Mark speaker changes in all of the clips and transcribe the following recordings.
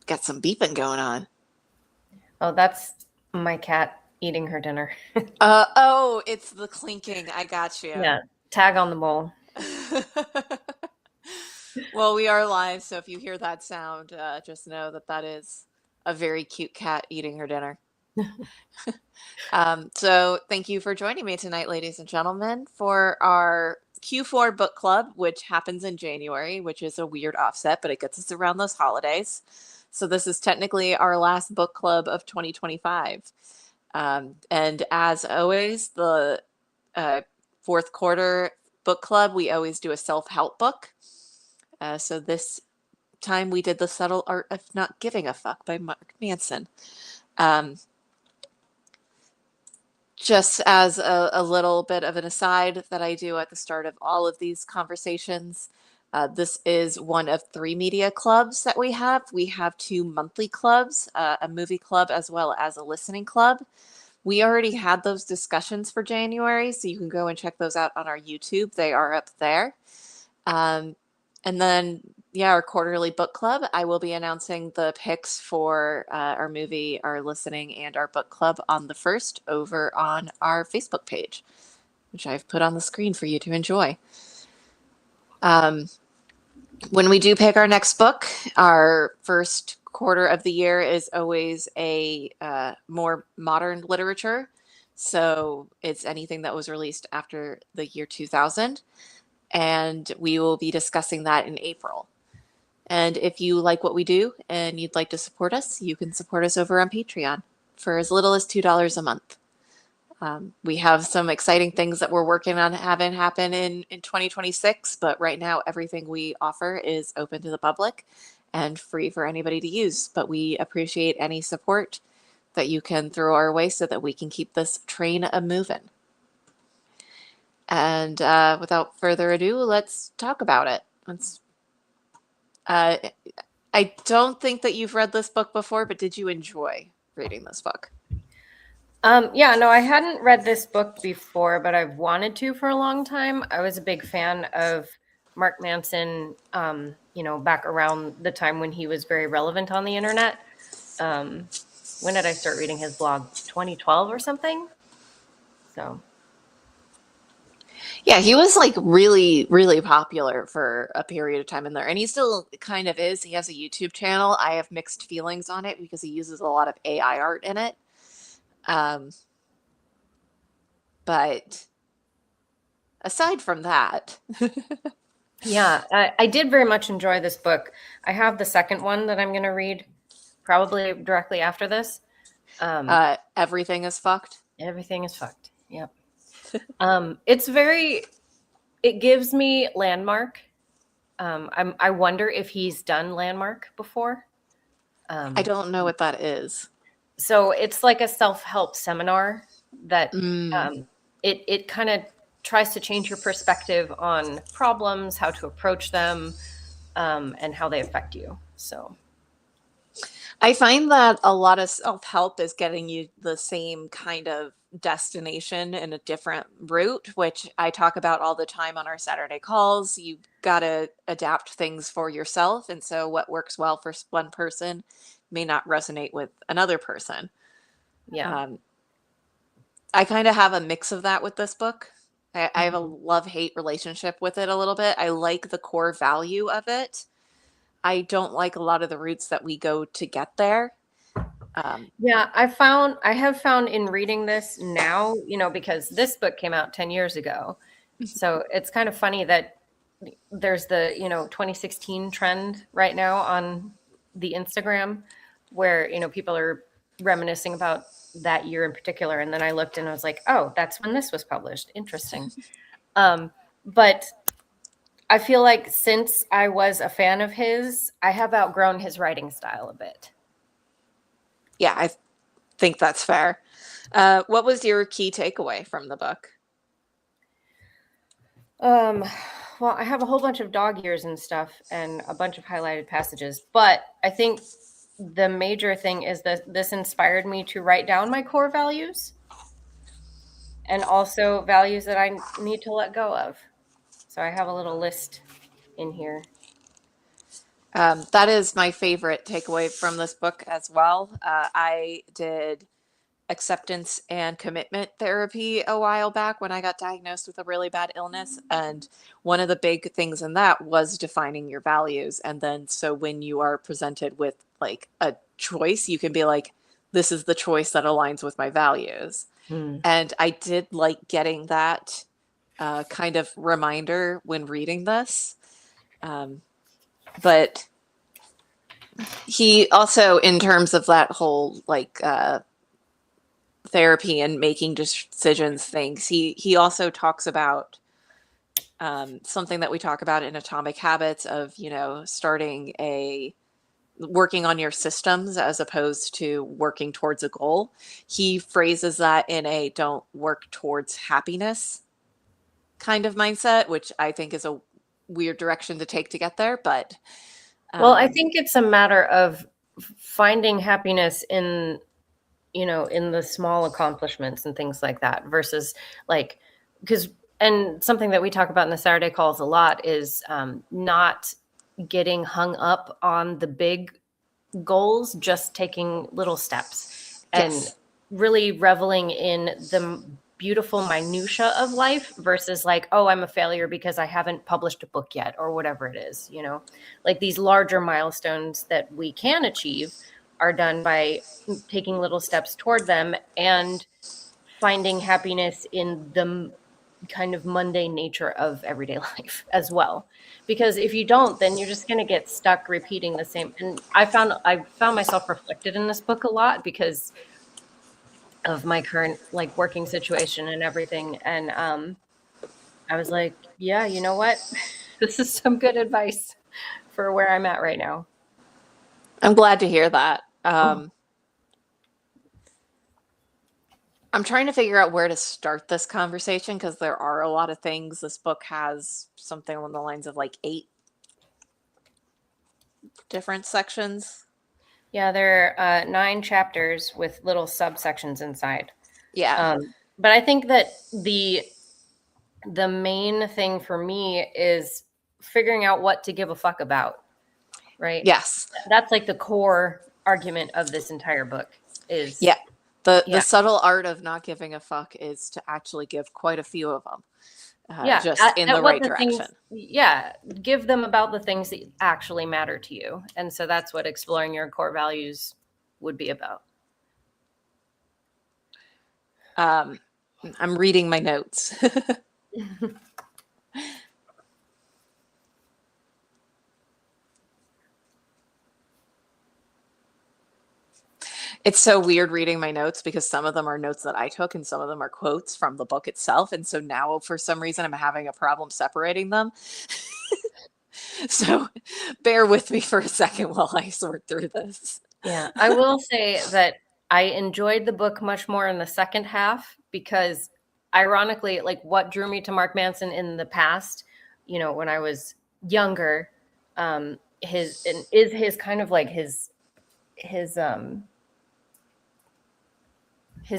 Speaker 1: got some beeping going on.
Speaker 2: Oh, that's my cat eating her dinner.
Speaker 1: Oh, it's the clinking. I got you.
Speaker 2: Yeah, tag on the bowl.
Speaker 1: Well, we are live, so if you hear that sound, just know that that is a very cute cat eating her dinner. So thank you for joining me tonight, ladies and gentlemen, for our Q4 book club, which happens in January, which is a weird offset, but it gets us around those holidays. So this is technically our last book club of 2025. And as always, the uh, fourth quarter book club, we always do a self-help book. So this time we did The Subtle Art of Not Giving a Fuck by Mark Manson. Um, just as a little bit of an aside that I do at the start of all of these conversations, this is one of 3 media clubs that we have. We have 2 monthly clubs, a movie club as well as a listening club. We already had those discussions for January, so you can go and check those out on our YouTube. They are up there. Um, and then, yeah, our quarterly book club. I will be announcing the picks for our movie, our listening, and our book club on the 1st over on our Facebook page, which I've put on the screen for you to enjoy. When we do pick our next book, our first quarter of the year is always a more modern literature. So it's anything that was released after the year 2000. And we will be discussing that in April. And if you like what we do and you'd like to support us, you can support us over on Patreon for as little as $2 a month. We have some exciting things that we're working on having happen in 2026, but right now everything we offer is open to the public and free for anybody to use. But we appreciate any support that you can throw our way so that we can keep this train a moving. And without further ado, let's talk about it. Uh, I don't think that you've read this book before, but did you enjoy reading this book?
Speaker 2: Yeah, no, I hadn't read this book before, but I've wanted to for a long time. I was a big fan of Mark Manson, back around the time when he was very relevant on the internet. When did I start reading his blog? 2012 or something? So,
Speaker 1: Yeah, he was like really, really popular for a period of time in there, and he still kind of is. He has a YouTube channel. I have mixed feelings on it because he uses a lot of AI art in it. Um, but aside from that,
Speaker 2: yeah, I did very much enjoy this book. I have the second one that I'm going to read probably directly after this.
Speaker 1: everything is fucked.
Speaker 2: Everything is fucked. Yep. It gives me Landmark. I wonder if he's done Landmark before.
Speaker 1: I don't know what that is.
Speaker 2: So it's like a self-help seminar that
Speaker 1: Mm.
Speaker 2: it kind of tries to change your perspective on problems, how to approach them, and how they affect you. So
Speaker 1: I find that a lot of self-help is getting you the same kind of destination in a different route, which I talk about all the time on our Saturday calls. You got to adapt things for yourself. And so what works well for one person may not resonate with another person.
Speaker 2: yeah.
Speaker 1: Um, I kind of have a mix of that with this book. I have a love-hate relationship with it a little bit. I like the core value of it. I don't like a lot of the routes that we go to get there.
Speaker 2: Yeah, I have found in reading this now, because this book came out 10 years ago. So it's kind of funny that there's the, 2016 trend right now on the Instagram where, people are reminiscing about that year in particular. And then I looked and I was like, oh, that's when this was published. Interesting. But I feel like since I was a fan of his, I have outgrown his writing style a bit.
Speaker 1: Yeah, I think that's fair. What was your key takeaway from the book?
Speaker 2: Um, well, I have a whole bunch of dog ears and stuff and a bunch of highlighted passages, but I think the major thing is that this inspired me to write down my core values and also values that I need to let go of. So I have a little list in here.
Speaker 1: That is my favorite takeaway from this book as well. I did acceptance and commitment therapy a while back when I got diagnosed with a really bad illness. And one of the big things in that was defining your values. And then, so when you are presented with like a choice, you can be like, this is the choice that aligns with my values.
Speaker 2: Mm.
Speaker 1: And I did like getting that kind of reminder when reading this. But he also, in terms of that whole like therapy and making decisions things, he also talks about something that we talk about in Atomic Habits of, starting working on your systems as opposed to working towards a goal. He phrases that in a don't work towards happiness kind of mindset, which I think is a weird direction to take to get there. But
Speaker 2: Well, I think it's a matter of finding happiness in, in the small accomplishments and things like that versus like, and something that we talk about in the Saturday calls a lot is not getting hung up on the big goals, just taking little steps and
Speaker 1: yes.
Speaker 2: really reveling in the beautiful minutia of life versus like, oh, I'm a failure because I haven't published a book yet or whatever it is, like these larger milestones that we can achieve are done by taking little steps toward them and finding happiness in the kind of mundane nature of everyday life as well. Because if you don't, then you're just going to get stuck repeating the same. And I found myself reflected in this book a lot because of my current like working situation and everything. And I was like, yeah, you know what? This is some good advice for where I'm at right now.
Speaker 1: I'm glad to hear that. I'm trying to figure out where to start this conversation because there are a lot of things. This book has something along the lines of like 8 different sections.
Speaker 2: Yeah, there are 9 chapters with little subsections inside.
Speaker 1: Yeah.
Speaker 2: But I think that the main thing for me is figuring out what to give a fuck about, right?
Speaker 1: Yes.
Speaker 2: That's like the core argument of this entire book is,
Speaker 1: Yeah. The
Speaker 2: yeah,
Speaker 1: subtle art of not giving a fuck is to actually give quite a few of them,
Speaker 2: yeah,
Speaker 1: just in the
Speaker 2: at what
Speaker 1: right
Speaker 2: the things,
Speaker 1: direction.
Speaker 2: yeah, give them about the things that actually matter to you. And so that's what exploring your core values would be about.
Speaker 1: I'm reading my notes. It's so weird reading my notes because some of them are notes that I took and some of them are quotes from the book itself. And so now, for some reason, I'm having a problem separating them. So bear with me for a second while I sort through this.
Speaker 2: Yeah, I will say that I enjoyed the book much more in the second half because, ironically, like what drew me to Mark Manson in the past, when I was younger, is his kind of like his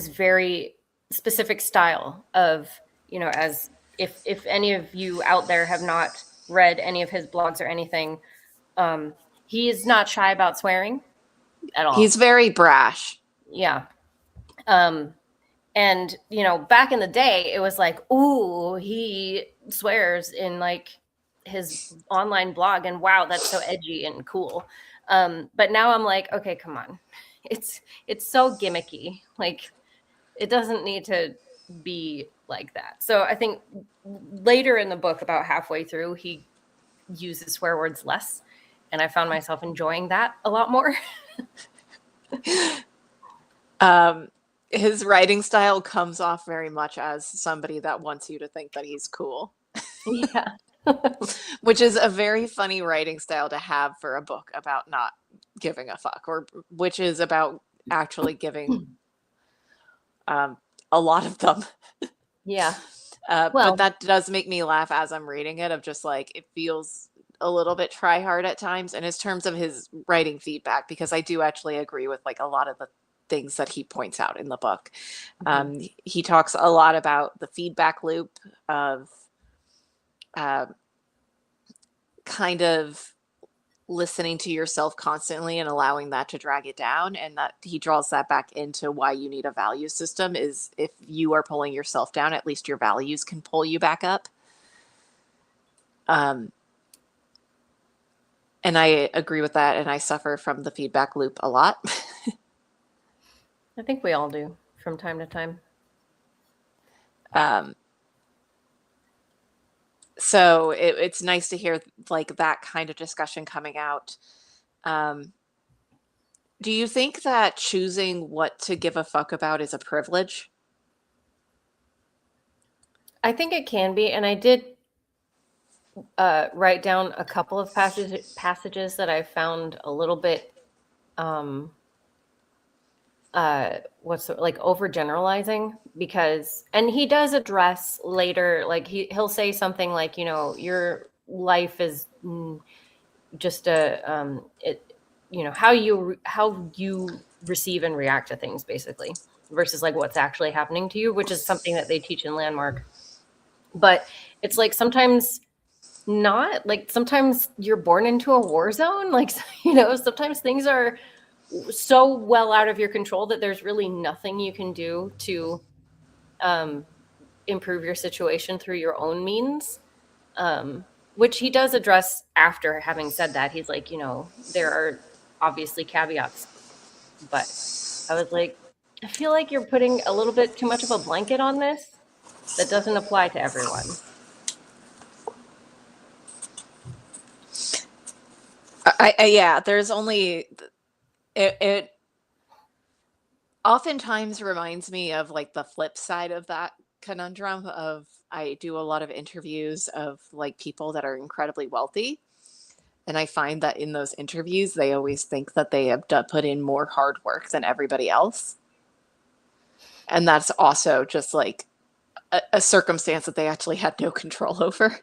Speaker 2: very specific style of, as if any of you out there have not read any of his blogs or anything, he is not shy about swearing at all.
Speaker 1: He's very brash.
Speaker 2: Yeah. And back in the day, it was like, ooh, he swears in like his online blog, and wow, that's so edgy and cool. But now I'm like, okay, come on, it's so gimmicky. Like, it doesn't need to be like that. So I think later in the book, about halfway through, he uses swear words less, and I found myself enjoying that a lot more.
Speaker 1: His writing style comes off very much as somebody that wants you to think that he's cool.
Speaker 2: Yeah.
Speaker 1: Which is a very funny writing style to have for a book about not giving a fuck, or which is about actually giving a lot of them.
Speaker 2: Yeah.
Speaker 1: But that does make me laugh as I'm reading it, of just like, it feels a little bit try hard at times. And in terms of his writing feedback, because I do actually agree with like a lot of the things that he points out in the book. He talks a lot about the feedback loop of kind of listening to yourself constantly and allowing that to drag it down. And that he draws that back into why you need a value system is if you are pulling yourself down, at least your values can pull you back up. And I agree with that. And I suffer from the feedback loop a lot.
Speaker 2: I think we all do from time to time.
Speaker 1: So it's nice to hear like that kind of discussion coming out. Do you think that choosing what to give a fuck about is a privilege?
Speaker 2: I think it can be, and I did write down a couple of passages that I found a little bit like overgeneralizing, because, and he does address later, like he'll say something like, your life is just how you receive and react to things, basically, versus like what's actually happening to you, which is something that they teach in Landmark. But it's like sometimes not, like sometimes you're born into a war zone, like sometimes things are so well out of your control that there's really nothing you can do to improve your situation through your own means, which he does address after having said that. He's like, there are obviously caveats, but I was like, I feel like you're putting a little bit too much of a blanket on this that doesn't apply to everyone.
Speaker 1: Yeah, there's only it oftentimes reminds me of like the flip side of that conundrum of I do a lot of interviews of like people that are incredibly wealthy, and I find that in those interviews they always think that they have put in more hard work than everybody else, and that's also just like a circumstance that they actually had no control over.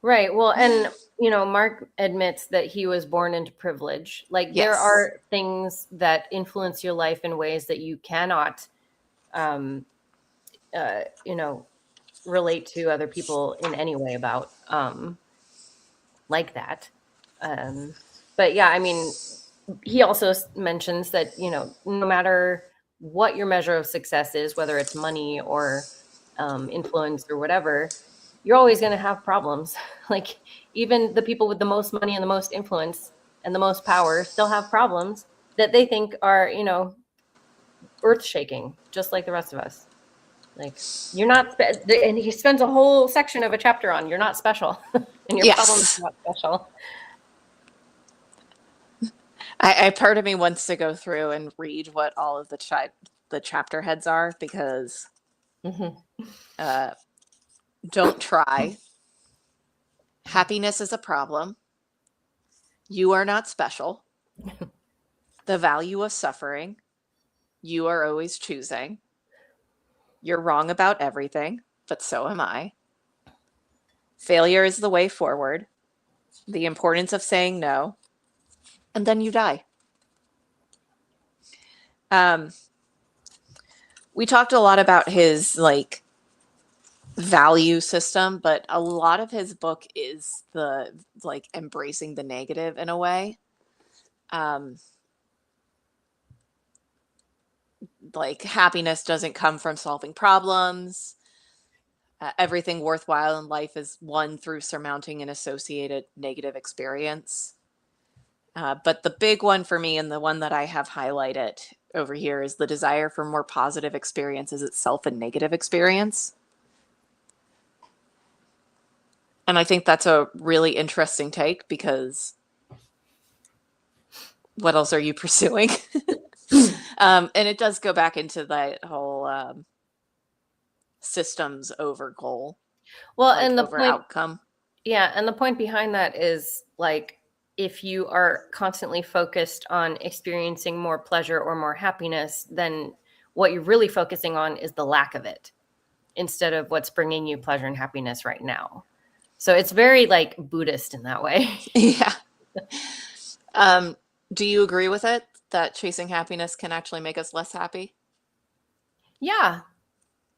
Speaker 2: Right. Well, and Mark admits that he was born into privilege. Like there
Speaker 1: Yes.
Speaker 2: are things that influence your life in ways that you cannot, um, uh, you know, relate to other people in any way about, like that. But yeah, I mean, he also mentions that, no matter what your measure of success is, whether it's money or influence or whatever, you're always going to have problems. Like even the people with the most money and the most influence and the most power still have problems that they think are, earth shaking, just like the rest of us. Like you're not, and he spends a whole section of a chapter on you're not special, and your problem is
Speaker 1: Yes.
Speaker 2: not special.
Speaker 1: I part of me wants to go through and read what all of the chapter heads are because don't try. Happiness is a problem. You are not special. The value of suffering. You are always choosing. You're wrong about everything, but so am I. Failure is the way forward. The importance of saying no. And then you die. Um, we talked a lot about his like value system, but a lot of his book is the like embracing the negative in a way. Um, like happiness doesn't come from solving problems. Everything worthwhile in life is won through surmounting an associated negative experience. But the big one for me, and the one that I have highlighted over here, is the desire for more positive experiences itself a negative experience. And I think that's a really interesting take because what else are you pursuing? And it does go back into that whole systems over goal,
Speaker 2: Well,
Speaker 1: like
Speaker 2: and the
Speaker 1: over
Speaker 2: point,
Speaker 1: outcome.
Speaker 2: yeah, and the point behind that is like if you are constantly focused on experiencing more pleasure or more happiness, then what you're really focusing on is the lack of it instead of what's bringing you pleasure and happiness right now. So it's very like Buddhist in that way.
Speaker 1: Yeah. Um, do you agree with it that chasing happiness can actually make us less happy?
Speaker 2: Yeah,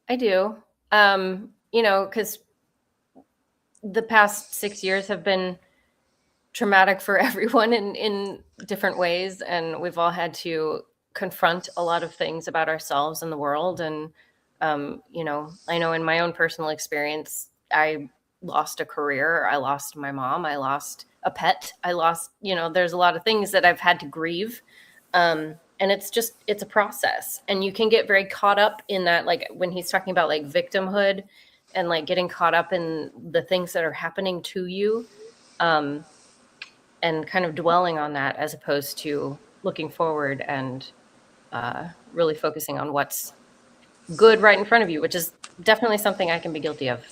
Speaker 2: I do. Because the past 6 years have been traumatic for everyone in different ways, and we've all had to confront a lot of things about ourselves and the world. And I know in my own personal experience, I lost a career, I lost my mom, I lost a pet, I lost, there's a lot of things that I've had to grieve. And it's a process, and you can get very caught up in that, like when he's talking about like victimhood and like getting caught up in the things that are happening to you, and kind of dwelling on that as opposed to looking forward and really focusing on what's good right in front of you, which is definitely something I can be guilty of.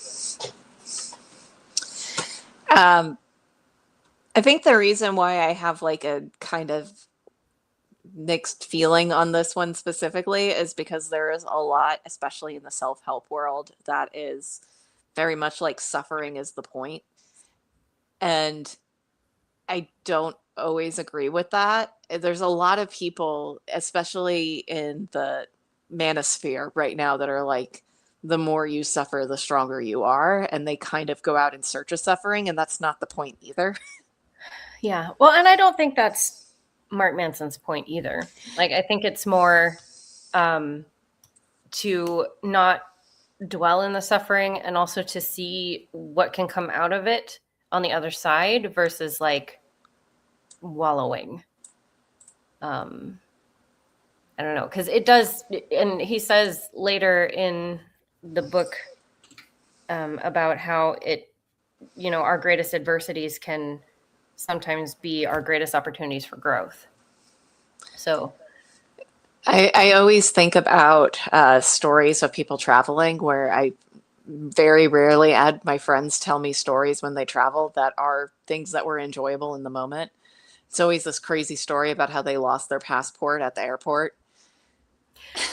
Speaker 1: I think the reason why I have like a kind of mixed feeling on this one specifically is because there is a lot, especially in the self-help world, that is very much like suffering is the point. And I don't always agree with that. There's a lot of people, especially in the manosphere right now, that are like, the more you suffer, the stronger you are. And they kind of go out in search of suffering, and that's not the point either.
Speaker 2: Yeah. Well, and I don't think that's Mark Manson's point either. Like, I think it's more to not dwell in the suffering, and also to see what can come out of it on the other side versus like wallowing. I don't know, because it does, and he says later in the book about how our greatest adversities can sometimes be our greatest opportunities for growth. So
Speaker 1: I always think about stories of people traveling where I very rarely had my friends tell me stories when they travel that are things that were enjoyable in the moment. It's always this crazy story about how they lost their passport at the airport.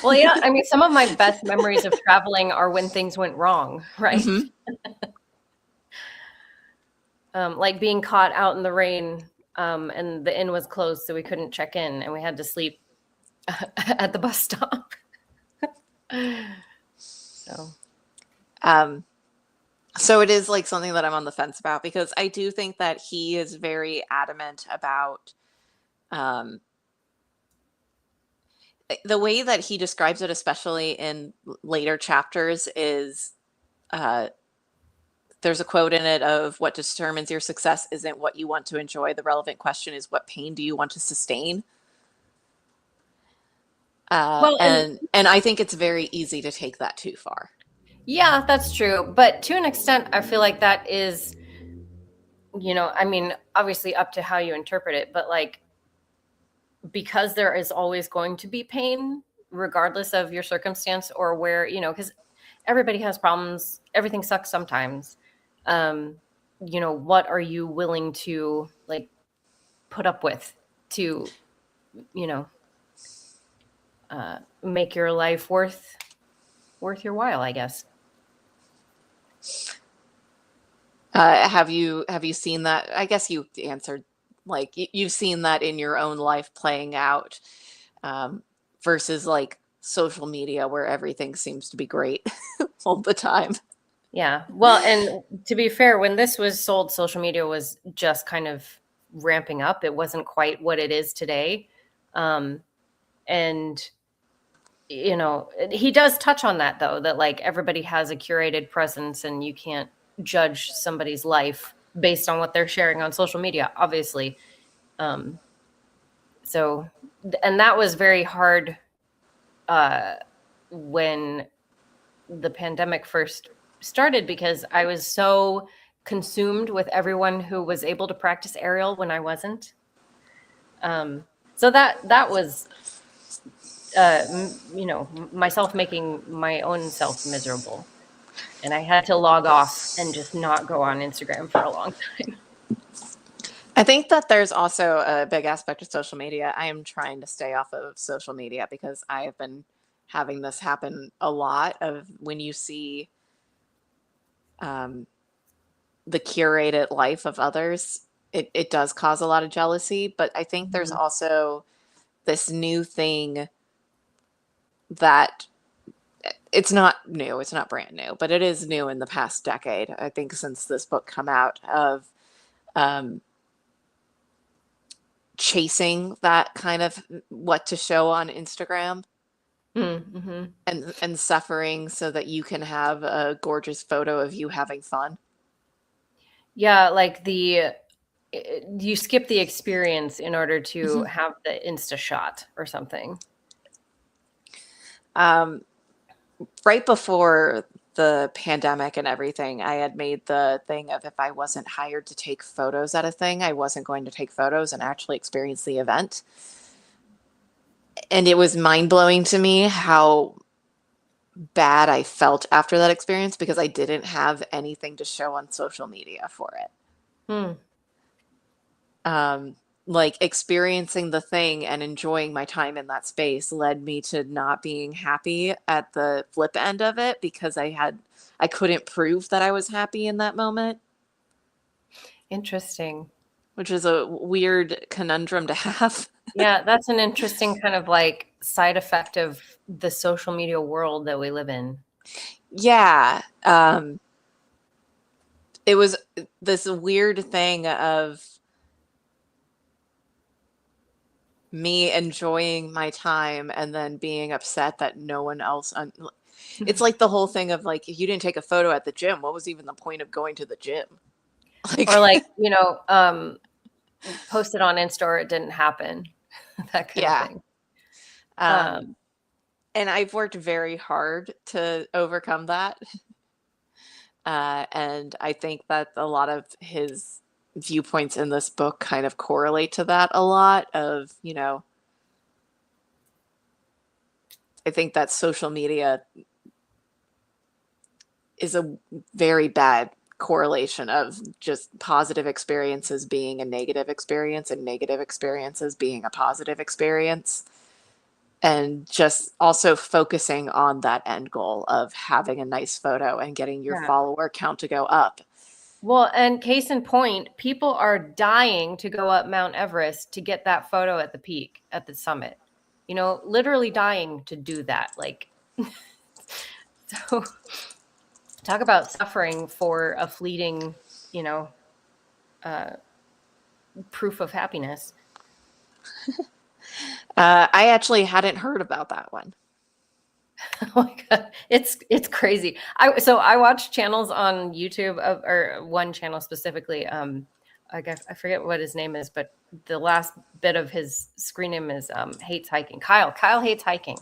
Speaker 2: well, yeah, I mean, some of my best memories of traveling are when things went wrong, right? Like being caught out in the rain, and the inn was closed, so we couldn't check in, and we had to sleep at the bus stop.
Speaker 1: So it is like something that I'm on the fence about, because I do think that he is very adamant about the way that he describes it, especially in later chapters, is there's a quote in it of, what determines your success isn't what you want to enjoy. The relevant question is, what pain do you want to sustain?
Speaker 2: Well,
Speaker 1: and I think it's very easy to take that too far.
Speaker 2: yeah, that's true. But to an extent, I feel like that is, I mean, obviously up to how you interpret it, but like, because there is always going to be pain, regardless of your circumstance or where, because everybody has problems. Everything sucks sometimes. What are you willing to like put up with to, make your life worth your while, I guess.
Speaker 1: Have you seen that? I guess you answered, like, you've seen that in your own life playing out, versus like social media where everything seems to be great all the time.
Speaker 2: Yeah. Well, and to be fair, when this was sold, social media was just kind of ramping up. It wasn't quite what it is today. And, he does touch on that, though, that like everybody has a curated presence, and you can't judge somebody's life based on what they're sharing on social media, obviously. So, and that was very hard when the pandemic first started, because I was so consumed with everyone who was able to practice aerial when I wasn't. So that was, myself making my own self miserable, and I had to log off and just not go on Instagram for a long time.
Speaker 1: I think that there's also a big aspect of social media. I am trying to stay off of social media because I have been having this happen a lot, of when you see the curated life of others, it does cause a lot of jealousy. But I think there's also this new thing that, it's not new, it's not brand new, but it is new in the past decade, I think, since this book come out, of chasing that kind of what to show on Instagram
Speaker 2: Mm-hmm.
Speaker 1: and suffering so that you can have a gorgeous photo of you having fun.
Speaker 2: Yeah, like you skip the experience in order to
Speaker 1: Mhm.
Speaker 2: have the Insta shot or something.
Speaker 1: Um, right before the pandemic and everything, I had made the thing of if I wasn't hired to take photos at a thing, I wasn't going to take photos and actually experience the event. And it was mind blowing to me how bad I felt after that experience because I didn't have anything to show on social media for it.
Speaker 2: Hmm.
Speaker 1: Um, like experiencing the thing and enjoying my time in that space led me to not being happy at the flip end of it because I couldn't prove that I was happy in that moment,
Speaker 2: Interesting.
Speaker 1: which is a weird conundrum to have.
Speaker 2: Yeah, that's an interesting kind of like side effect of the social media world that we live in.
Speaker 1: Yeah. It was this weird thing of me enjoying my time and then being upset that no one else it's like the whole thing of like if you didn't take a photo at the gym, what was even the point of going to the gym?
Speaker 2: Or
Speaker 1: Like
Speaker 2: like, posted on Insta or it didn't happen, that kind of
Speaker 1: yeah.
Speaker 2: thing.
Speaker 1: Um
Speaker 2: Um,
Speaker 1: and I've worked very hard to overcome that. And I think that a lot of his viewpoints in this book kind of correlate to that a lot of, I think that social media is a very bad correlation of just positive experiences being a negative experience and negative experiences being a positive experience. And just also focusing on that end goal of having a nice photo and getting your
Speaker 2: yeah.
Speaker 1: follower count to go up.
Speaker 2: Well, and case in point, people are dying to go up Mount Everest to get that photo at the peak, at the summit. Literally dying to do that. Like, so talk about suffering for a fleeting, you know, uh, proof of happiness.
Speaker 1: I actually hadn't heard about that one.
Speaker 2: Oh my God. It's crazy. I watch channels on YouTube or one channel specifically. I forget what his name is, but the last bit of his screen name is hates hiking. Kyle hates hiking.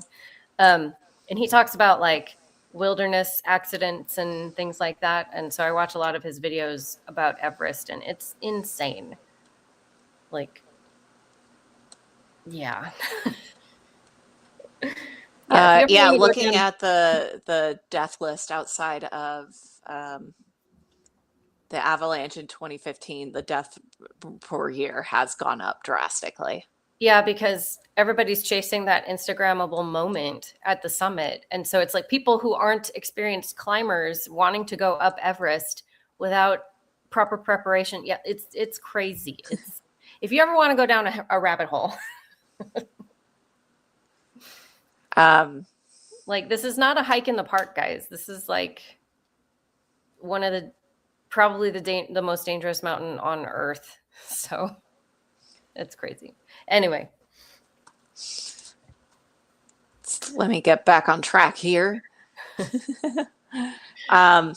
Speaker 2: And he talks about like wilderness accidents and things like that. And so I watch a lot of his videos about Everest, and it's insane. Like, yeah. Yeah, if you ever
Speaker 1: Yeah,
Speaker 2: want to go
Speaker 1: looking
Speaker 2: down.
Speaker 1: at the death list outside of um, the avalanche in 2015, the death per year has gone up drastically.
Speaker 2: Yeah, because everybody's chasing that Instagrammable moment at the summit. And so it's like people who aren't experienced climbers wanting to go up Everest without proper preparation. Yeah, it's crazy. It's if you ever want to go down a rabbit hole,
Speaker 1: Um,
Speaker 2: like this is not a hike in the park, guys. This is like one of the probably the most dangerous mountain on earth. So it's crazy. Anyway,
Speaker 1: let me get back on track here. Um,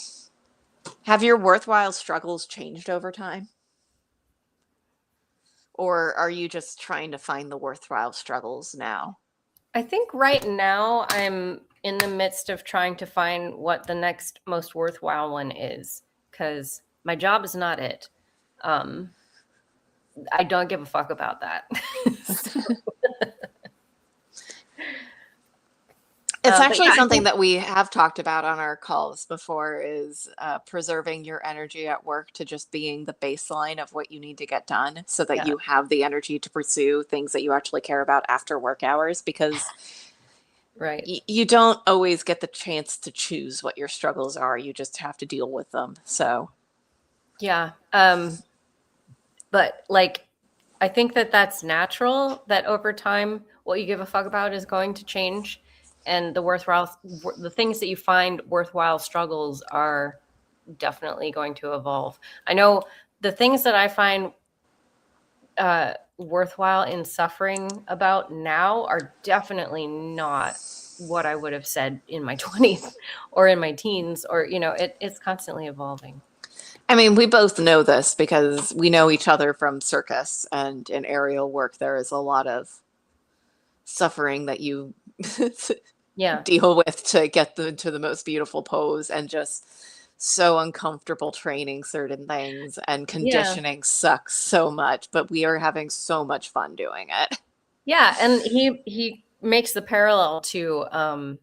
Speaker 1: have your worthwhile struggles changed over time? Or are you just trying to find the worthwhile struggles now?
Speaker 2: I think right now I'm in the midst of trying to find what the next most worthwhile one is because my job is not it. Um, I don't give a fuck about that. So,
Speaker 1: It's
Speaker 2: but
Speaker 1: actually
Speaker 2: yeah, I
Speaker 1: something
Speaker 2: think
Speaker 1: that we have talked about on our calls before is preserving your energy at work to just being the baseline of what you need to get done so that
Speaker 2: yeah,
Speaker 1: you have the energy to pursue things that you actually care about after work hours because
Speaker 2: right.
Speaker 1: you don't always get the chance to choose what your struggles are. You just have to deal with them. So,
Speaker 2: Yeah. But like I think that that's natural that over time what you give a fuck about is going to change and the things that you find worthwhile struggles are definitely going to evolve. I know the things that I find worthwhile in suffering about now are definitely not what I would have said in my 20s or in my teens, or, it's constantly evolving.
Speaker 1: I mean, we both know this because we know each other from circus, and in aerial work, there is a lot of suffering that you
Speaker 2: Yeah.
Speaker 1: deal with to get to the most beautiful pose, and just so uncomfortable training certain things, and
Speaker 2: Yeah.
Speaker 1: conditioning sucks so much, but we are having so much fun doing it.
Speaker 2: Yeah. And he makes the parallel to,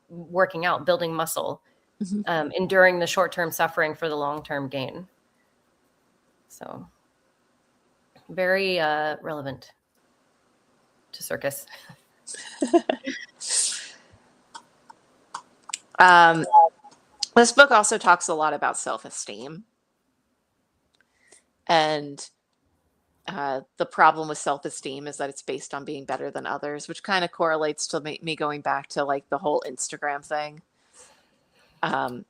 Speaker 2: working out, building muscle,
Speaker 1: Mhm.
Speaker 2: enduring the short-term suffering for the long-term gain. So very relevant to circus.
Speaker 1: Um, this book also talks a lot about self-esteem, and the problem with self-esteem is that it's based on being better than others, which kind of correlates to me going back to like the whole Instagram thing. Um,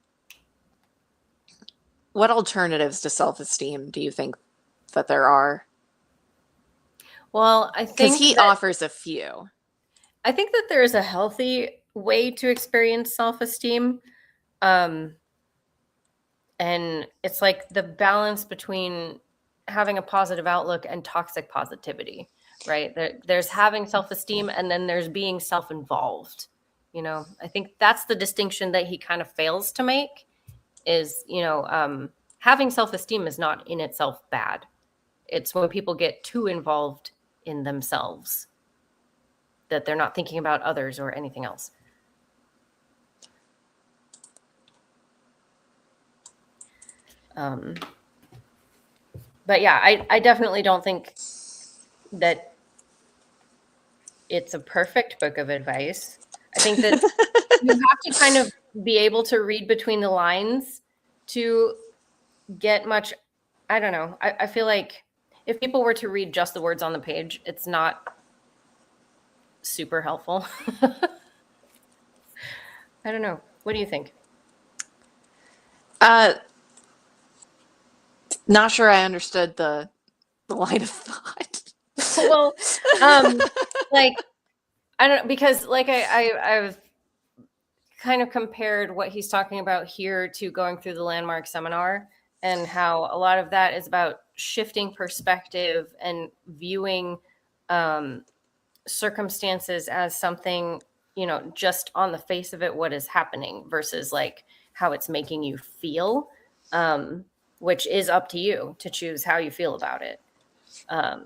Speaker 1: what alternatives to self-esteem do you think that there are?
Speaker 2: Well,
Speaker 1: Because he offers a few.
Speaker 2: I think that there is a healthy way to experience self-esteem. Um, and it's like the balance between having a positive outlook and toxic positivity, right? There's having self-esteem, and then there's being self-involved. I think that's the distinction that he kind of fails to make is, having self-esteem is not in itself bad. It's when people get too involved in themselves that they're not thinking about others or anything else. But yeah, I definitely don't think that it's a perfect book of advice. I think that you have to kind of be able to read between the lines to get much. I don't know. I feel like if people were to read just the words on the page, it's not super helpful. I don't know. What do you think?
Speaker 1: Uh, Not sure I understood the line of thought.
Speaker 2: Well, like I don't know, because like I've kind of compared what he's talking about here to going through the landmark seminar, and how a lot of that is about shifting perspective and viewing circumstances as something, just on the face of it, what is happening versus like how it's making you feel, which is up to you to choose how you feel about it.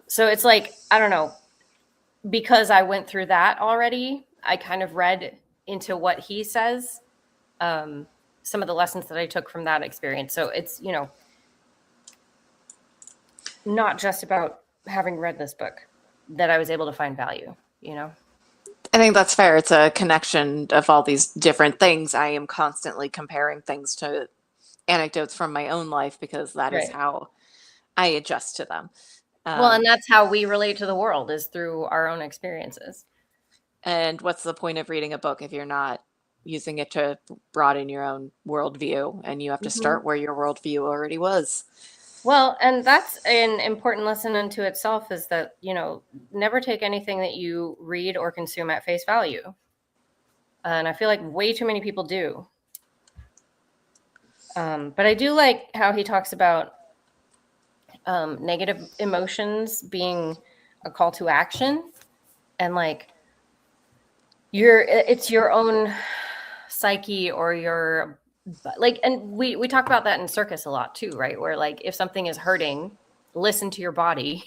Speaker 2: So it's like, I don't know, because I went through that already, I kind of read into what he says, some of the lessons that I took from that experience. So it's, not just about having read this book that I was able to find value.
Speaker 1: I think that's fair. It's a connection of all these different things. I am constantly comparing things to anecdotes from my own life because that is
Speaker 2: Right.
Speaker 1: how I adjust to them.
Speaker 2: Well, and that's how we relate to the world, is through our own experiences.
Speaker 1: And what's the point of reading a book if you're not using it to broaden your own worldview? And you have to
Speaker 2: Mhm.
Speaker 1: start where your worldview already was.
Speaker 2: Well, and that's an important lesson unto itself, is that, never take anything that you read or consume at face value. And I feel like way too many people do. But I do like how he talks about negative emotions being a call to action, and like it's your own psyche, or your, like, and we talk about that in circus a lot too, right? Where like if something is hurting, listen to your body,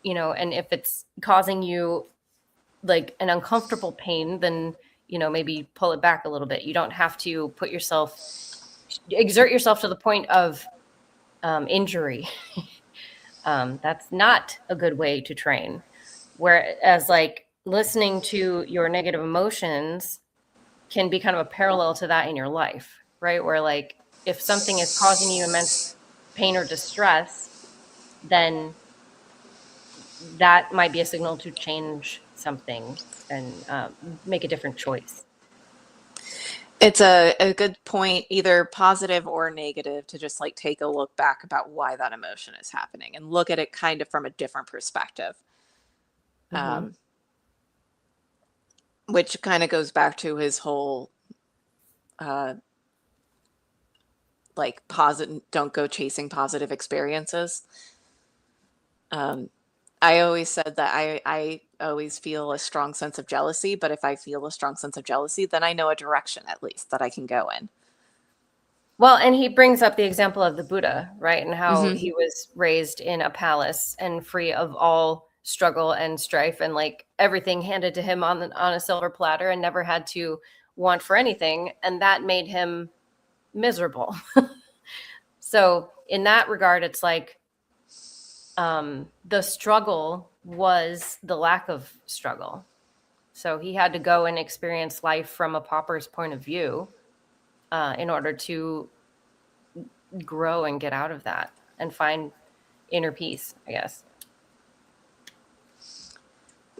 Speaker 2: and if it's causing you like an uncomfortable pain, then maybe pull it back a little bit. You don't have to exert yourself to the point of injury. That's not a good way to train. Whereas like listening to your negative emotions can be kind of a parallel to that in your life, right? Where like if something is causing you immense pain or distress, then that might be a signal to change something and make a different choice.
Speaker 1: It's a good point, either positive or negative, to just like take a look back about why that emotion is happening and look at it kind of from a different perspective.
Speaker 2: Mm-hmm.
Speaker 1: Which kind of goes back to his whole uh, like positive, don't go chasing positive experiences. Um, I always said that I always feel a strong sense of jealousy, but if I feel a strong sense of jealousy, then I know a direction at least that I can go in.
Speaker 2: Well, and he brings up the example of the Buddha, right? And how
Speaker 1: Hmm.
Speaker 2: he was raised in a palace and free of all struggle and strife, and like everything handed to him on a silver platter, and never had to want for anything, and that made him miserable. So in that regard, it's like the struggle was the lack of struggle. So he had to go and experience life from a pauper's point of view in order to grow and get out of that and find inner peace, I guess.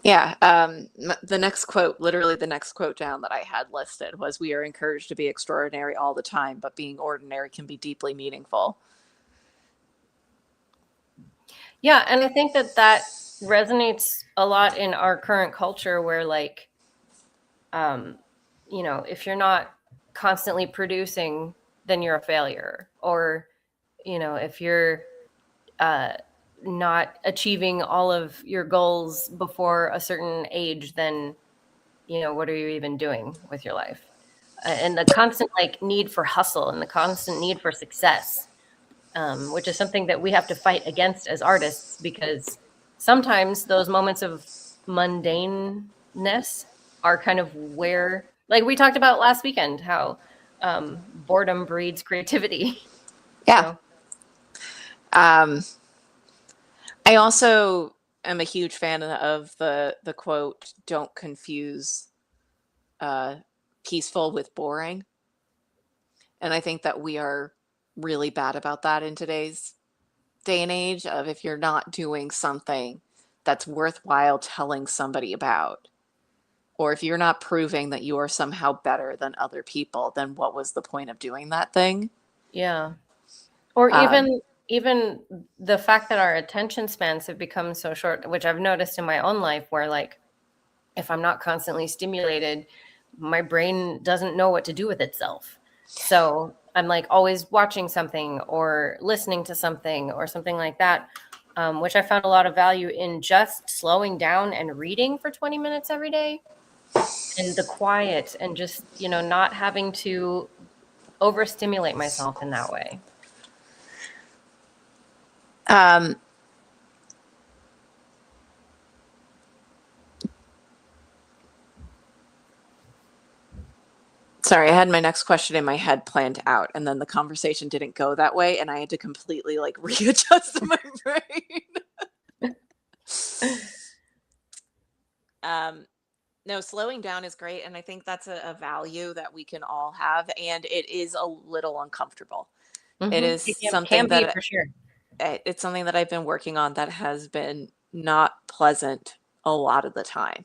Speaker 1: Yeah. The next quote, literally the next quote down that I had listed was, "We are encouraged to be extraordinary all the time, but being ordinary can be deeply meaningful."
Speaker 2: Yeah, and I think that that resonates a lot in our current culture where like um if you're not constantly producing, then you're a failure. Or if you're uh not achieving all of your goals before a certain age, then what are you even doing with your life? And the constant like need for hustle and the constant need for success, which is something that we have to fight against as artists, because sometimes those moments of mundaneness are kind of where, like we talked about last weekend, how boredom breeds creativity.
Speaker 1: Yeah.
Speaker 2: So
Speaker 1: Um, I also am a huge fan of the quote, "Don't confuse uh, peaceful with boring." And I think that we are really bad about that in today's day and age, of if you're not doing something that's worthwhile telling somebody about, or if you're not proving that you are somehow better than other people, then what was the point of doing that thing?
Speaker 2: yeah. Or
Speaker 1: Um,
Speaker 2: even the fact that our attention spans have become so short, which I've noticed in my own life, where like if I'm not constantly stimulated, my brain doesn't know what to do with itself. So I'm like always watching something or listening to something or something like that, which I found a lot of value in just slowing down and reading for 20 minutes every day, and the quiet, and just, not having to overstimulate myself in that way.
Speaker 1: um, Sorry, I had my next question in my head planned out, and then the conversation didn't go that way, and I had to completely like readjust my brain. um, no, slowing down is great, and I think that's a value that we can all have, and it is a little uncomfortable. It is
Speaker 2: It can
Speaker 1: something
Speaker 2: be
Speaker 1: that
Speaker 2: for sure.
Speaker 1: it's something that I've been working on that has been not pleasant a lot of the time.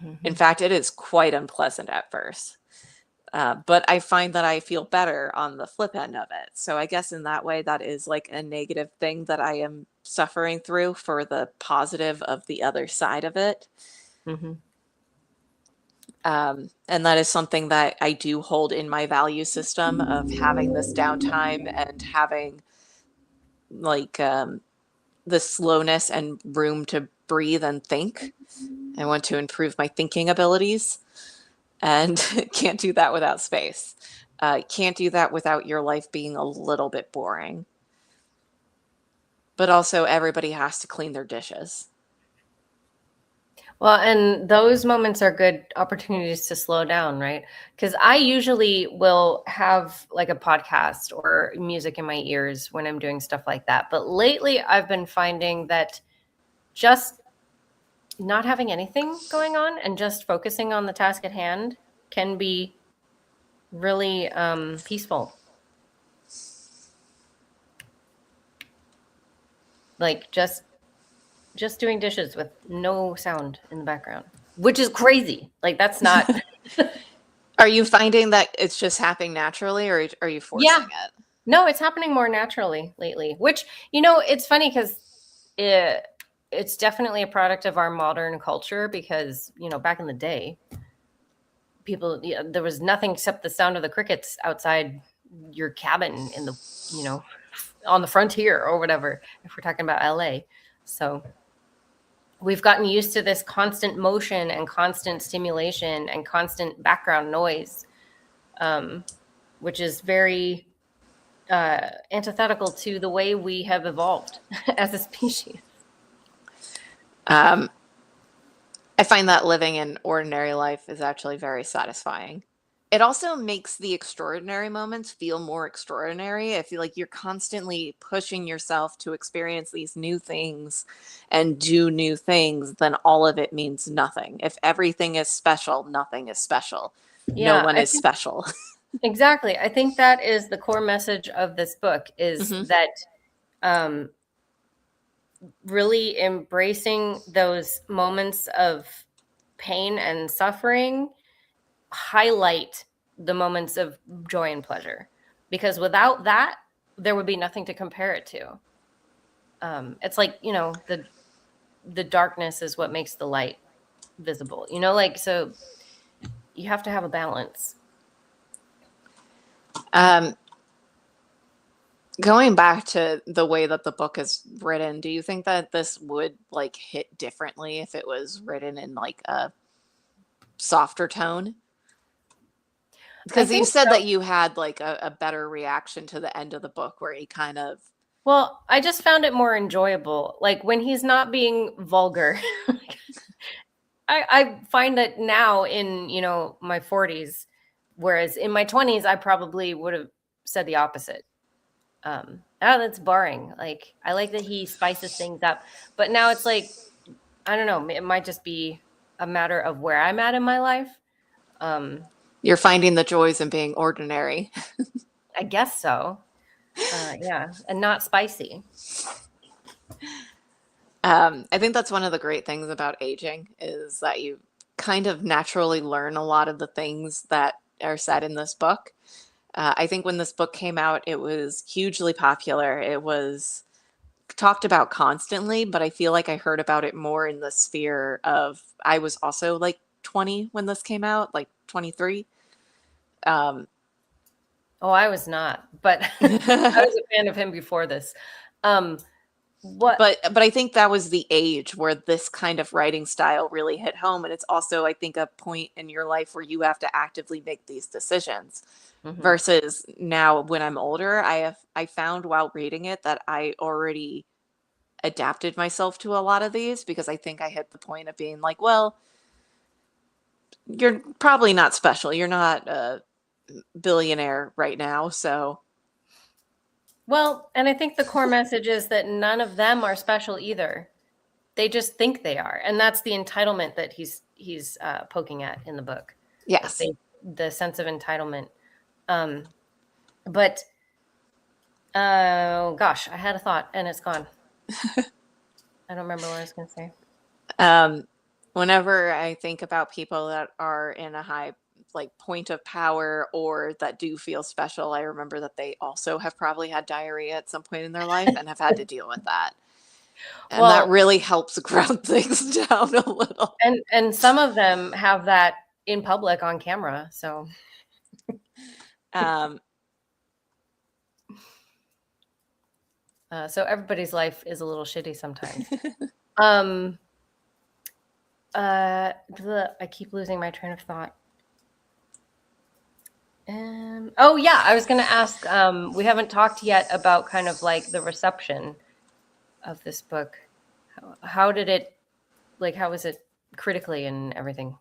Speaker 1: In
Speaker 2: Hmm.
Speaker 1: fact, it is quite unpleasant at first. But I find that I feel better on the flip end of it. So I guess in that way, that is like a negative thing that I am suffering through for the positive of the other side of it.
Speaker 2: Hmm.
Speaker 1: And that is something that I do hold in my value system, of having this downtime and having like the slowness and room to breathe and think. I want to improve my thinking abilities, and can't do that without space. Can't do that without your life being a little bit boring. But also, everybody has to clean their dishes.
Speaker 2: Well, and those moments are good opportunities to slow down, right? Because I usually will have like a podcast or music in my ears when I'm doing stuff like that. But lately, I've been finding that just not having anything going on and just focusing on the task at hand can be really peaceful. Like just doing dishes with no sound in the background, which is crazy. Like that's not
Speaker 1: Are you finding that it's just happening naturally, or are you
Speaker 2: Yeah.
Speaker 1: forcing it?
Speaker 2: No, it's happening more naturally lately, which, it's funny because it's definitely a product of our modern culture because, back in the day, people, there was nothing except the sound of the crickets outside your cabin in the, on the frontier or whatever, if we're talking about LA. So we've gotten used to this constant motion and constant stimulation and constant background noise, which is very antithetical to the way we have evolved as a species.
Speaker 1: I find that living an ordinary life is actually very satisfying. It also makes the extraordinary moments feel more extraordinary. I feel like you're constantly pushing yourself to experience these new things and do new things, then all of it means nothing. If everything is special, nothing is special. No
Speaker 2: Yeah,
Speaker 1: one
Speaker 2: I
Speaker 1: is
Speaker 2: think
Speaker 1: special.
Speaker 2: exactly. I think that is the core message of this book is
Speaker 1: Hmm.
Speaker 2: that um, really embracing those moments of pain and suffering highlight the moments of joy and pleasure, because without that there would be nothing to compare it to. It's like, the darkness is what makes the light visible, like, so you have to have a balance.
Speaker 1: Um, Going back to the way that the book is written, do you think that this would like hit differently if it was written in like a softer tone?
Speaker 2: I
Speaker 1: Because you
Speaker 2: think
Speaker 1: said
Speaker 2: so.
Speaker 1: that you had like a better reaction to the end of the book where he kind of,
Speaker 2: Well, I just found it more enjoyable, like when he's not being vulgar. I find that now in, my 40s, whereas in my 20s I probably would have said the opposite. Oh, that's boring. Like, I like that he spices things up, but now it's like, I don't know, it might just be a matter of where I'm at in my life. Um,
Speaker 1: you're finding the joys in being ordinary.
Speaker 2: I guess so. Yeah, and not spicy.
Speaker 1: I think that's one of the great things about aging is that you kind of naturally learn a lot of the things that are said in this book. I think when this book came out, it was hugely popular. It was talked about constantly, but I feel like I heard about it more in the sphere of I was also like 20 when this came out, like 23. Um,
Speaker 2: Oh, I was not, but I was a fan of him before this. Um, what?
Speaker 1: but I think that was the age where this kind of writing style really hit home, and it's also I think a point in your life where you have to actively make these decisions.
Speaker 2: Mhm.
Speaker 1: Versus now when I'm older, I found while reading it that I already adapted myself to a lot of these because I think I hit the point of being like, well, you're probably not special. You're not a billionaire right now, so
Speaker 2: Well, and I think the core message is that none of them are special either. They just think they are, and that's the entitlement that he's poking at in the book. Like,
Speaker 1: yes.
Speaker 2: the sense of entitlement. Um, but oh gosh, I had a thought and it's gone. I don't remember what I was going to say.
Speaker 1: Um, Whenever I think about people that are in a high like point of power or that do feel special, I remember that they also have probably had diarrhea at some point in their life and have had to deal with that. And that
Speaker 2: Well,
Speaker 1: really helps ground things down a little.
Speaker 2: and some of them have that in public on camera. So
Speaker 1: Um,
Speaker 2: so everybody's life is a little shitty sometimes. Um, I keep losing my train of thought. Oh yeah, I was going to ask. We haven't talked yet about kind of like the reception of this book. How did it, like, how was it critically and everything?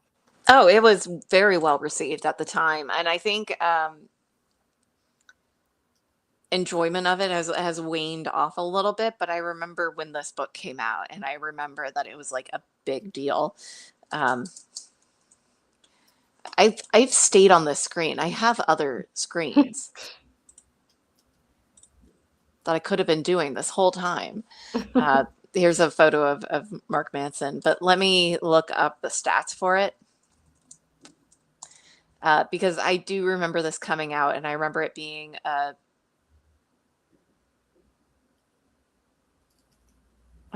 Speaker 1: oh, it was very well received at the time. And I think enjoyment of it has waned off a little bit, but I remember when this book came out and I remember that it was like a big deal. Um, I've stayed on this screen. I have other screens that I could have been doing this whole time. Uh, Here's a photo of Mark Manson, but let me look up the stats for it. because I do remember this coming out, and I remember it being a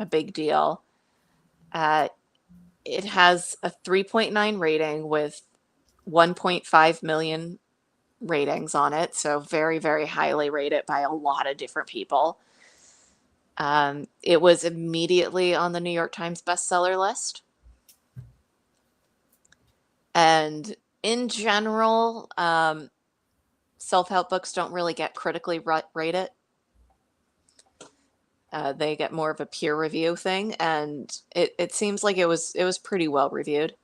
Speaker 1: big deal. Uh, it has a 3.9 rating with 1.5 million ratings on it, so very, very highly rated by a lot of different people. It was immediately on the New York Times bestseller list. And in general, self-help books don't really get critically rated. They get more of a peer review thing, and it seems like it was pretty well reviewed.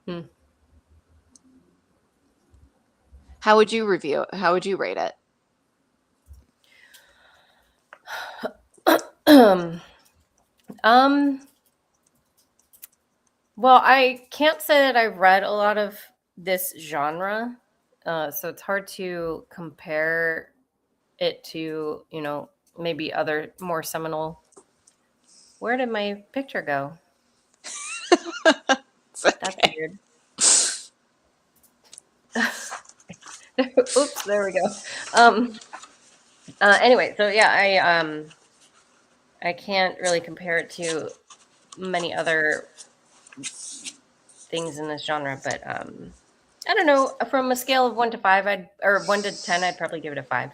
Speaker 2: Hmm.
Speaker 1: How would you review it? How would you rate it?
Speaker 2: um, well, I can't say that I've read a lot of this genre, so it's hard to compare it to, maybe other more seminal. Where did my picture go?
Speaker 1: It's
Speaker 2: That's
Speaker 1: okay.
Speaker 2: weird. Oops, there we go. Anyway, so yeah, I can't really compare it to many other things in this genre, but I don't know. From a scale of 1 to 5, or 1 to 10, I'd probably give it a 5.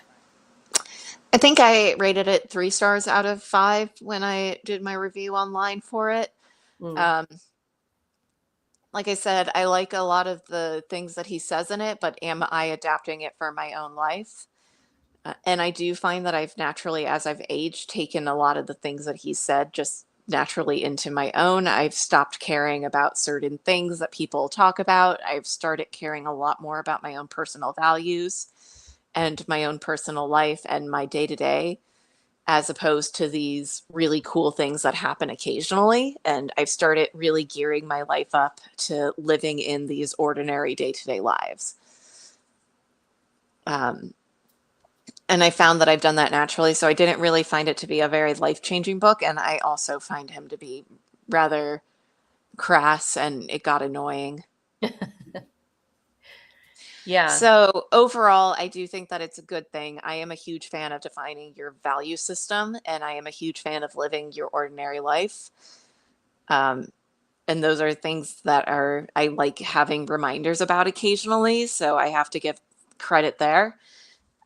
Speaker 1: I think I rated it 3 stars out of 5 when I did my review online for it.
Speaker 2: Mm.
Speaker 1: Um, like I said, I like a lot of the things that he says in it, but am I adapting it for my own life? And I do find that I've naturally, as I've aged, taken a lot of the things that he said just naturally into my own. I've stopped caring about certain things that people talk about. I've started caring a lot more about my own personal values and my own personal life and my day to day, as opposed to these really cool things that happen occasionally. And I've started really gearing my life up to living in these ordinary day to day lives. Um, and I found that I've done that naturally. So I didn't really find it to be a very life changing book. And I also find him to be rather crass and it got annoying.
Speaker 2: Yeah.
Speaker 1: So overall, I do think that it's a good thing. I am a huge fan of defining your value system, and I am a huge fan of living your ordinary life. Um, and those are things that are I like having reminders about occasionally. So I have to give credit there.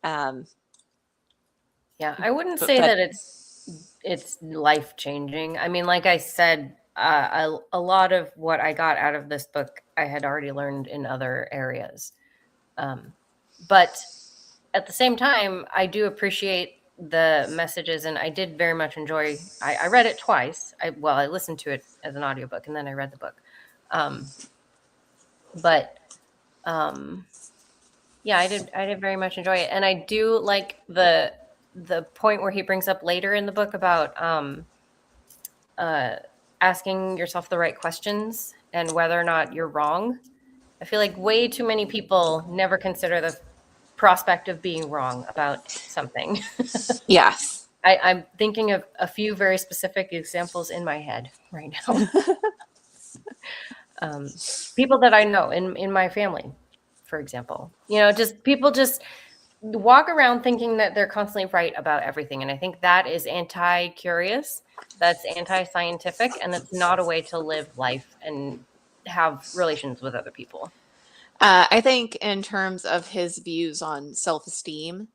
Speaker 1: Um,
Speaker 2: Yeah, I wouldn't say
Speaker 1: but
Speaker 2: that it's life changing. I mean, like I said, a lot of what I got out of this book I had already learned in other areas. But at the same time, I do appreciate the messages, and I did very much enjoy. I read it twice. I listened to it as an audiobook, and then I read the book. Um, but um, yeah, I did very much enjoy it, and I do like the point where he brings up later in the book about uh, asking yourself the right questions and whether or not you're wrong. I feel like way too many people never consider the prospect of being wrong about something.
Speaker 1: yes.
Speaker 2: I'm thinking of a few very specific examples in my head right now. um, People that I know in my family, for example, just people just walk around thinking that they're constantly right about everything. And I think that is anti-curious, that's anti-scientific, and that's not a way to live life and have relations with other people.
Speaker 1: I think in terms of his views on self-esteem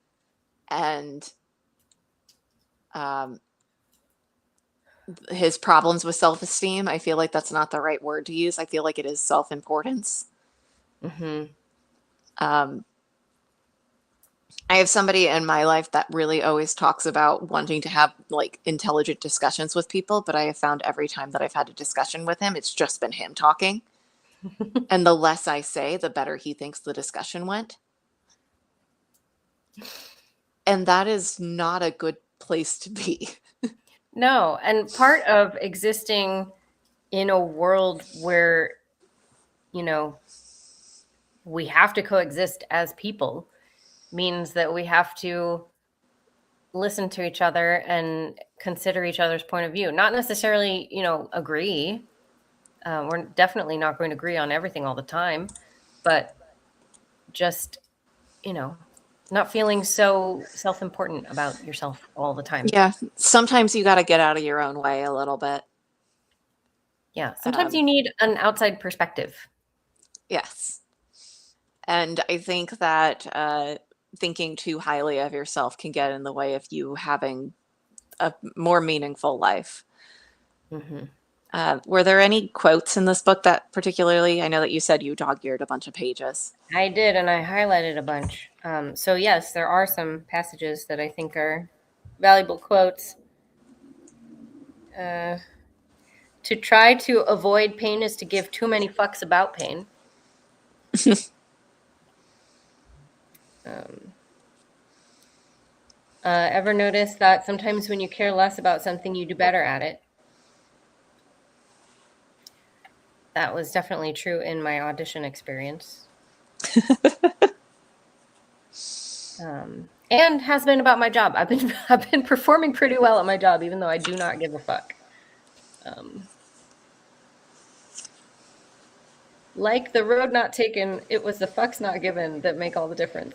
Speaker 1: and um, his problems with self-esteem, I feel like that's not the right word to use. I feel like it is self-importance.
Speaker 2: Hmm.
Speaker 1: Um, I have somebody in my life that really always talks about wanting to have like intelligent discussions with people, but I have found every time that I've had a discussion with him, it's just been him talking. And the less I say, the better he thinks the discussion went. And that is not a good place to be.
Speaker 2: No, and part of existing in a world where, you know, we have to coexist as people means that we have to listen to each other and consider each other's point of view. Not necessarily, agree. We're definitely not going to agree on everything all the time, but just, not feeling so self-important about yourself all the time.
Speaker 1: Yeah. Sometimes you got to get out of your own way a little bit.
Speaker 2: Yeah. Sometimes you need an outside perspective.
Speaker 1: Yes. And I think that thinking too highly of yourself can get in the way of you having a more meaningful life.
Speaker 2: Mm-hmm.
Speaker 1: Were there any quotes in this book that particularly, I know that you said you dog-eared a bunch of pages.
Speaker 2: I did, and I highlighted a bunch. So yes, there are some passages that I think are valuable quotes. To try to avoid pain is to give too many fucks about pain. Ever notice that sometimes when you care less about something, you do better at it? That was definitely true in my audition experience. And has been about my job. I've been performing pretty well at my job, even though I do not give a fuck. Like the road not taken, it was the fucks not given that make all the difference.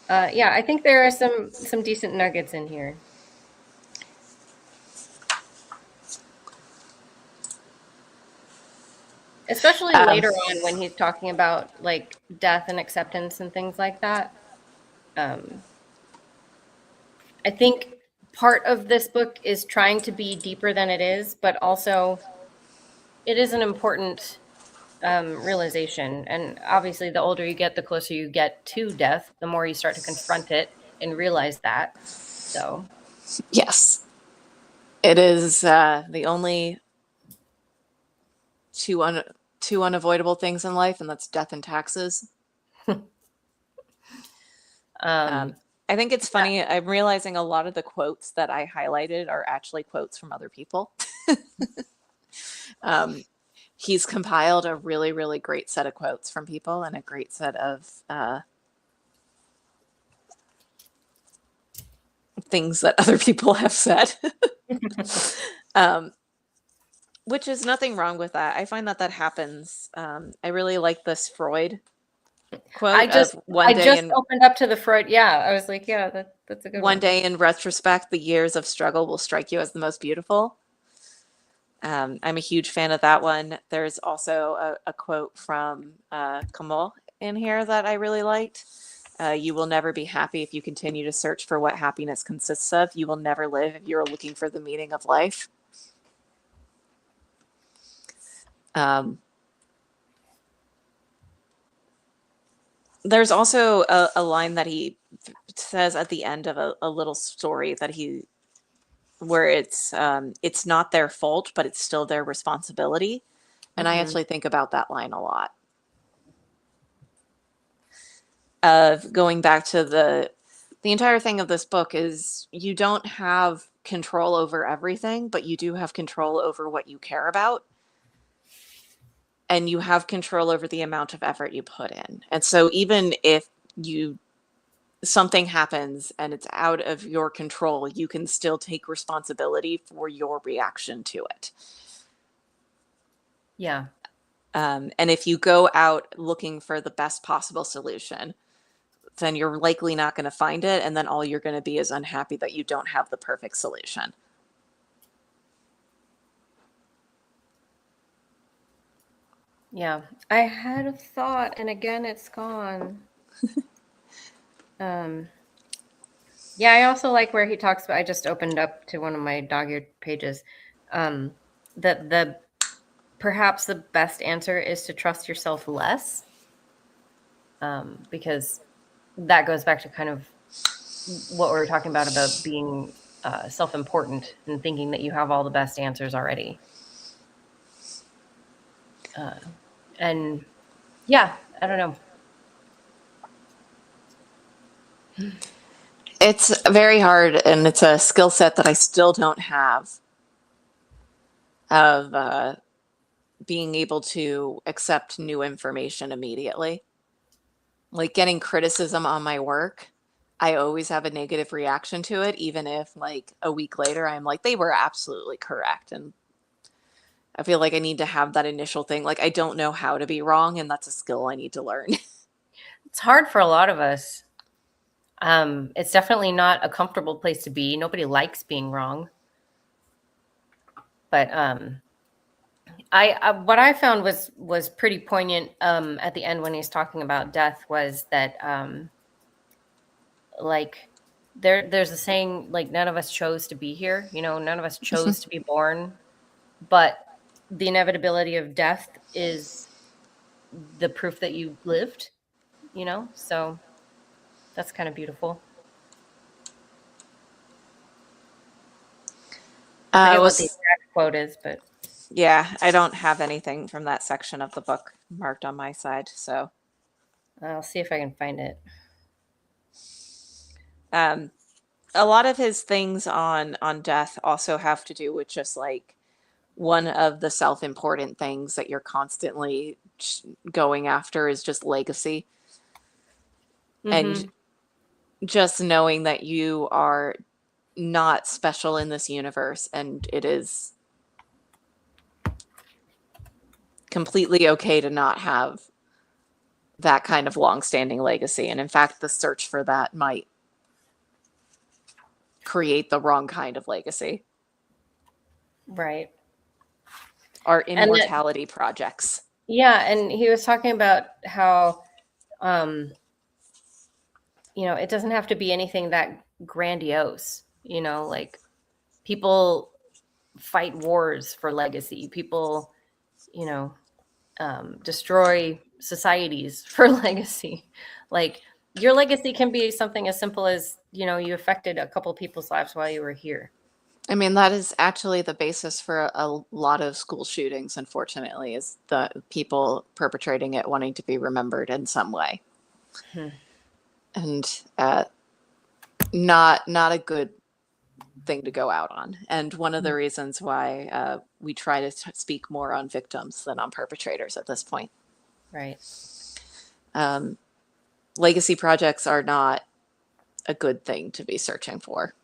Speaker 2: Yeah, I think there are some decent nuggets in here. Especially later on when he's talking about like death and acceptance and things like that. I think part of this book is trying to be deeper than it is, but also it is an important realization. And obviously, the older you get, the closer you get to death, the more you start to confront it and realize that. So,
Speaker 1: Yes. It is the only two unavoidable things in life, and that's death and taxes. I think it's funny. I'm realizing a lot of the quotes that I highlighted are actually quotes from other people. He's compiled a really, really great set of quotes from people and a great set of things that other people have said. Which is nothing wrong with that. I find that happens. I really like this Freud quote
Speaker 2: I just
Speaker 1: in,
Speaker 2: opened up to the Freud. Yeah, I was like, yeah, that's a good one.
Speaker 1: One day in retrospect, the years of struggle will strike you as the most beautiful. I'm a huge fan of that one. There's also a quote from Camus in here that I really liked. You will never be happy if you continue to search for what happiness consists of. You will never live if you're looking for the meaning of life. There's also a line that he says at the end of a little story that where it's not their fault, but it's still their responsibility. And I actually think about that line a lot. Of going back to the entire thing of this book is you don't have control over everything, but you do have control over what you care about. And you have control over the amount of effort you put in. And so even if something happens and it's out of your control, you can still take responsibility for your reaction to it.
Speaker 2: Yeah.
Speaker 1: And if you go out looking for the best possible solution, then you're likely not going to find it. And then all you're going to be is unhappy that you don't have the perfect solution.
Speaker 2: Yeah. I had a thought, and again, it's gone. Yeah, I also like where he talks about, I just opened up to one of my dog-eared pages, that perhaps the best answer is to trust yourself less, because that goes back to kind of what we were talking about being self-important and thinking that you have all the best answers already. And yeah, I don't know.
Speaker 1: It's very hard, and it's a skill set that I still don't have of being able to accept new information immediately. Like getting criticism on my work, I always have a negative reaction to it, even if like a week later I'm like, they were absolutely correct. And I feel like I need to have that initial thing. Like, I don't know how to be wrong, and that's a skill I need to learn.
Speaker 2: It's hard for a lot of us. It's definitely not a comfortable place to be. Nobody likes being wrong. But I what I found was pretty poignant at the end when he's talking about death was that like there's a saying like none of us chose to be here, none of us chose to be born, but the inevitability of death is the proof that you lived, so that's kind of beautiful. I forget what the
Speaker 1: Was
Speaker 2: exact quote is, but
Speaker 1: Yeah, I don't have anything from that section of the book marked on my side. So
Speaker 2: I'll see if I can find it.
Speaker 1: um, a lot of his things on death also have to do with just like one of the self-important things that you're constantly going after is just legacy, and
Speaker 2: Mm-hmm.
Speaker 1: just knowing that you are not special in this universe, and it is completely okay to not have that kind of long-standing legacy. And in fact, the search for that might create the wrong kind of legacy.
Speaker 2: Right.
Speaker 1: Our
Speaker 2: And that,
Speaker 1: immortality projects.
Speaker 2: yeah, and he was talking about how um it doesn't have to be anything that grandiose, like people fight wars for legacy. People, you know, destroy societies for legacy. Like your legacy can be something as simple as, you affected a couple people's lives while you were here.
Speaker 1: I mean, that is actually the basis for a lot of school shootings, unfortunately, is the people perpetrating it wanting to be remembered in some way.
Speaker 2: Hmm.
Speaker 1: And not a good thing to go out on. And one of the reasons why we try to speak more on victims than on perpetrators at this point.
Speaker 2: Right.
Speaker 1: Legacy projects are not a good thing to be searching for.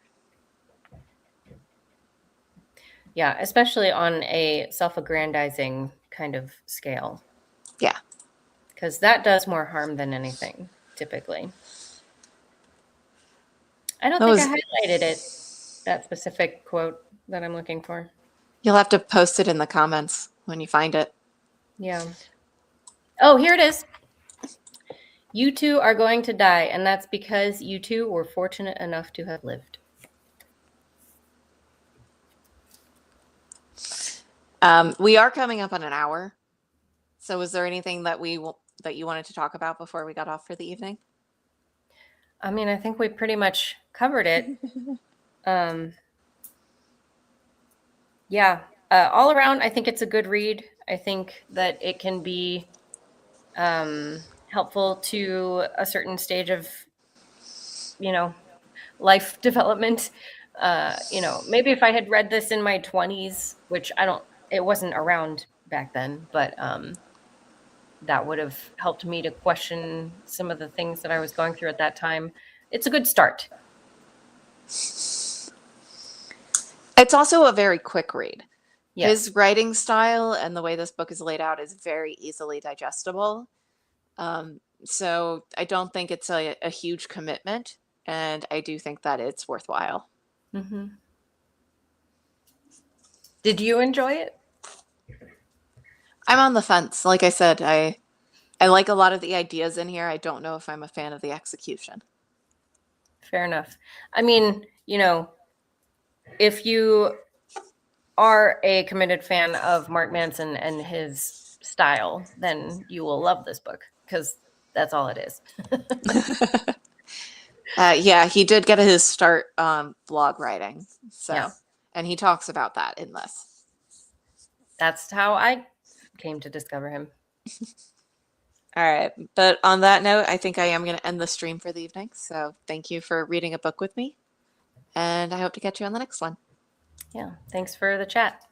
Speaker 2: Yeah, especially on a self-aggrandizing kind of scale,
Speaker 1: Yeah.
Speaker 2: because that does more harm than anything, typically. I don't
Speaker 1: That
Speaker 2: think I
Speaker 1: was,
Speaker 2: highlighted it, that specific quote that I'm looking for.
Speaker 1: you'll have to post it in the comments when you find it.
Speaker 2: Yeah. Oh, here it is. You two are going to die, and that's because you two were fortunate enough to have lived.
Speaker 1: We are coming up on an hour. So is there anything that that you wanted to talk about before we got off for the evening?
Speaker 2: I mean, I think we pretty much covered it. Um, yeah. All around, I think it's a good read. I think that it can be helpful to a certain stage of, you know, life development. Maybe if I had read this in my 20s, which it wasn't around back then, but that would have helped me to question some of the things that I was going through at that time. It's a good start.
Speaker 1: It's also a very quick read.
Speaker 2: Yes.
Speaker 1: His writing style and the way this book is laid out is very easily digestible. So I don't think it's a huge commitment, and I do think that it's worthwhile.
Speaker 2: Mm-hmm. Did you enjoy it?
Speaker 1: I'm on the fence. Like I said, I like a lot of the ideas in here. I don't know if I'm a fan of the execution.
Speaker 2: Fair enough. I mean, if you are a committed fan of Mark Manson and his style, then you will love this book because that's all it is.
Speaker 1: Yeah, he did get his start blog writing. So,
Speaker 2: Yeah.
Speaker 1: and he talks about that in this.
Speaker 2: That's how I came to discover him.
Speaker 1: All right. But on that note, I think I am going to end the stream for the evening. So thank you for reading a book with me. And I hope to catch you on the next one.
Speaker 2: Yeah. Thanks for the chat.